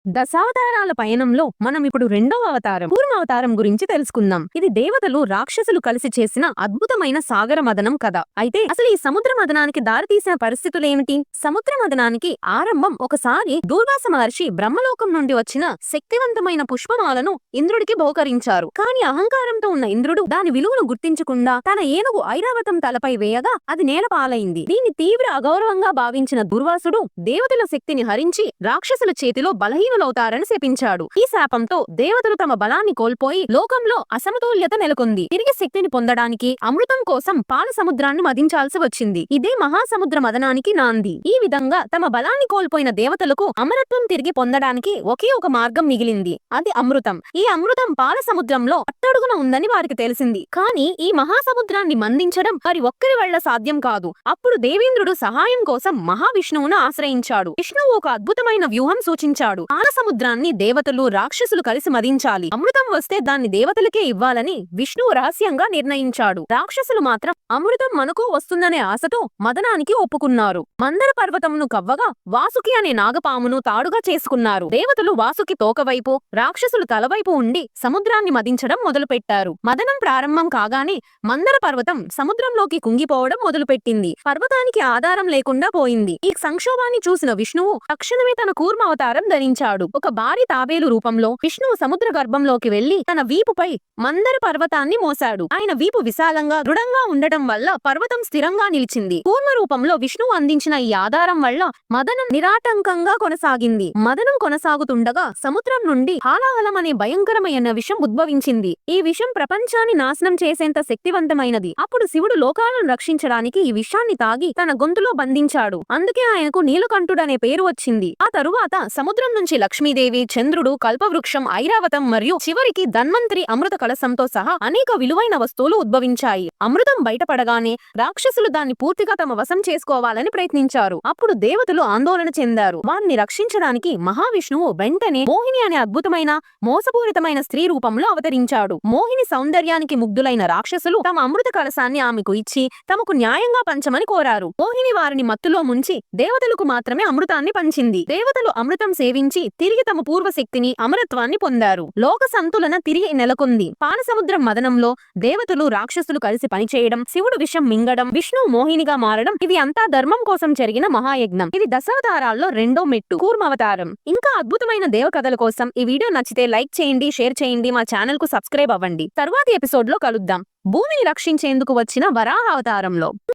దశావతారాల పయనంలో మనం ఇప్పుడు రెండవ అవతారం కూర్మావతారం గురించి తెలుసుకుందాం. ఇది దేవతలు రాక్షసులు కలిసి చేసిన అద్భుతమైన సాగర మదనం కథ. అయితే అసలు ఈ సముద్ర మదనానికి దారితీసిన పరిస్థితులేమిటి? సముద్ర మదనానికి ఆరంభం ఒకసారి దూర్వాస మహర్షి బ్రహ్మలోకం నుండి వచ్చిన శక్తివంతమైన పుష్పమాలను ఇంద్రుడికి బహుకరించారు. కాని అహంకారంతో ఉన్న ఇంద్రుడు దాని విలువను గుర్తించకుండా తన ఏనుగు ఐరావతం తలపై వేయగా అది నేల పాలైంది. దీన్ని తీవ్ర అగౌరవంగా భావించిన దుర్వాసుడు దేవతల శక్తిని హరించి రాక్షసుల చేతిలో బలహీనులవుతారని శపించాడు. ఈ శాపంతో దేవతలు తమ బలాన్ని కోల్పోయి లోకంలో అసమతుల్యత నెలకొంది. తిరిగి శక్తిని పొందడానికి అమృతం కోసం పాల సముద్రాన్ని మదించాల్సి వచ్చింది. ఇదే మహాసముద్ర మదనానికి నాంది. ఈ విధంగా తమ బలాన్ని కోల్పోయిన దేవతలకు అమరత్వం తిరిగి పొందడానికి ఒకే ఒక మార్గం మిగిలింది. అది అమృతం. ఈ అమృతం పాల సముద్రంలో అట్టడుగున ఉందని వారికి తెలిసింది. కానీ ఈ మహాసముద్రాన్ని మందించడం వారి ఒక్కరి వల్ల సాధ్యం కాదు. అప్పుడు దేవేంద్రుడు సహాయం కోసం మహావిష్ణువును ఆశ్రయించాడు. విష్ణువు ఒక అద్భుతమైన వ్యూహం సూచించాడు. పాల సముద్రాన్ని దేవతలు రాక్షసులు కలిసి మదించాలి. అమృతం వస్తే దాన్ని దేవతలకే ఇవ్వాలని విష్ణువు రహస్యంగా నిర్ణయించాడు. రాక్షసులు మాత్రం అమృతం మనకు వస్తుందనే ఆశతో మదనానికి ఒప్పుకున్నారు. మందర పర్వతంను కవ్వగా వాసుకి అనే నాగపామును తాడుగా చేసుకున్నారు. దేవతలు వాసుకి తోకవైపు, రాక్షసులు తలవైపు ఉండి సముద్రాన్ని మదించడం మొదలుపెట్టారు. మదనం ప్రారంభం కాగానే మందర పర్వతం సముద్రంలోకి కుంగిపోవడం మొదలుపెట్టింది. పర్వతానికి ఆధారం లేకుండా పోయింది. ఈ సంక్షోభాన్ని చూసిన విష్ణువు తక్షణమే తన కూర్మ అవతారం ధరించాడు. ఒక భారీ తాబేలు రూపంలో విష్ణువు సముద్ర గర్భంలోకి వెళ్లి తన వీపుపై మందర పర్వతాన్ని మోసాడు. ఆయన వీపు విశాలంగా దృఢంగా ఉండటం వల్ల పర్వతం స్థిరంగా నిలిచింది. కూర్మ రూపంలో విష్ణువు అందించిన ఈ ఆధారం వల్ల మదనం నిరాటంకంగా కొనసాగింది. మదనం కొనసాగుతుండగా సముద్రం నుండి హాలాహలం అనే భయంకరమైన విషం ఉద్భవించింది. ఈ విషం ప్రపంచాన్ని నాశనం చేసేంత శక్తివంతమైనది. అప్పుడు శివుడు లోకాలను రక్షించడానికి ఈ విషాన్ని తాగి తన గొంతులో బంధించాడు. అందుకే ఆయనకు నీలకంఠుడనే పేరు వచ్చింది. ఆ తరువాత సముద్రం నుంచి లక్ష్మీదేవి, చంద్రుడు, కల్పవృక్షం, ఐరావతం మరియు చివరికి ధన్వంతరి అమృత కలశంతో సహా అనేక విలువైన వస్తువులు ఉద్భవించాయి. అమృతం బయటపడగానే రాక్షసులు దాన్ని పూర్తిగా తమ వశం చేసుకోవాలని ప్రయత్నించారు. అప్పుడు దేవతలు ఆందోళన చెందారు. వారిని రక్షించడానికి మహావిష్ణువు వెంటనే మోహిని అనే అద్భుతమైన మోసపూరితమైన స్త్రీ రూపంలో అవతరించాడు. మోహిని సౌందర్యానికి ముగ్ధులైన రాక్షసులు తమ అమృత కలశాన్ని ఆమెకు ఇచ్చి తమకు న్యాయంగా పంచమని కోరారు. మోహిని వారిని మత్తులో ముంచి దేవతలకు మాత్రమే అమృతాన్ని పంచింది. దేవతలు అమృతం సేవించి తిరిగి తమ పూర్వశక్తిని, అమరత్వాన్ని పొందారు. లోక సంతులన తిరిగి నెలకొంది. పాలసముద్రం మదనంలో దేవతలు రాక్షసులు కలిసి పనిచేయడం, శివుడు విషం మింగడం, విష్ణువు మోహినిగా మారడం, ఇవి అంతా ధర్మం కోసం జరిగిన మహాయజ్ఞం. ఇది దశావతారాల్లో రెండో మెట్టు, కూర్మావతారం. ఇంకా అద్భుతమైన దేవ కథల కోసం ఈ వీడియో నచ్చితే లైక్ చేయండి, షేర్ చేయండి, మా ఛానల్ కు సబ్స్క్రైబ్ అవ్వండి. తరువాతి ఎపిసోడ్ లో కలుద్దాం. భూమిని రక్షించేందుకు వచ్చిన వరాహ అవతారంలో.